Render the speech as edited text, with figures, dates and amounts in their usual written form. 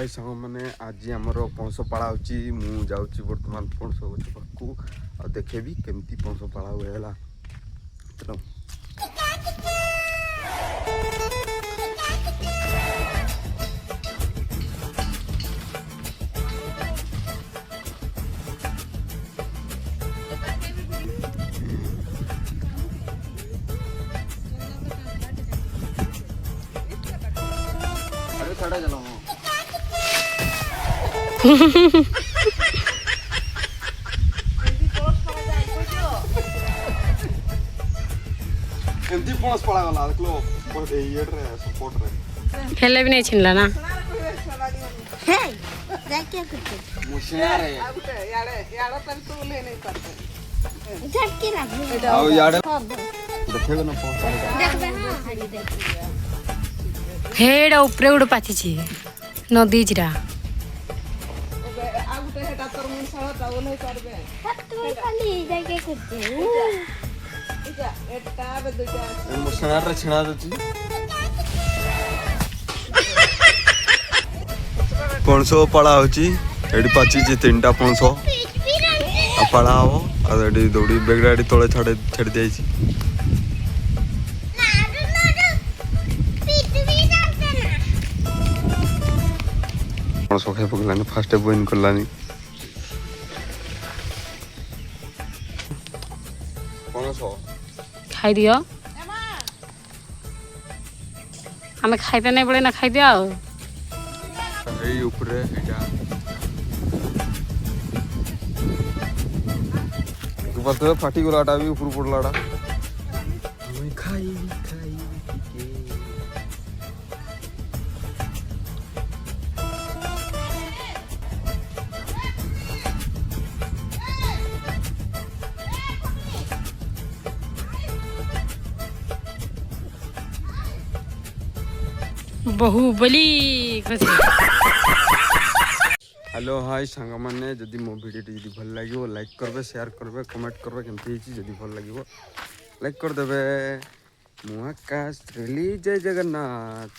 हाय सांग मैंने आज आमर पणस पाड़ा होची मु जाऊँगी बर्तमान पणस गछ पाखु आ देखेबी केमती पणस पाड़ा हुए है। चलो अरे खड़ा चलो एमती पणस पड़ा गला देखलो बहुत ये रे सपोर्ट रे हेले भी नहीं छिनला ना हे देख क्या करते मुशिया रे याडे याडा तर तू ले नहीं करते झटके रख आओ यार हां देखेगा ना पणस देख बे हां हरी देख हेड ऊपर उड़ पाथी छी नदी जिरा ओबे आगुटे हेटा तर मुन सळता ओले करबे तू खाली देख क्या करते इजा एटा बे दुटा मुशिया रे छिना दची पणस पड़ा होची एडी पाची जे तीनटा पणस आ पड़ा हो आ एडी दौड़ी बेगडाडी तळे छाड़ देई छी पणस खाइ पकलानी फास्ट बोइन करलानी पणस खाई दियो हमें खाइते नहीं पड़े ना खाई दिया এই উপরে এটা উপরে ফাটি গলাটা भी উপর পড়লাটা আমি খাই খাই बहुबली खुशी हेलो हाय सांग मैंने जदि मो वीडियो जदि भल लगे लाइक करबे शेयर करबे कमेंट करबे केमती हिची जदि भल लगे लाइक कर देबे मुआकाश रेली जय जगन्नाथ।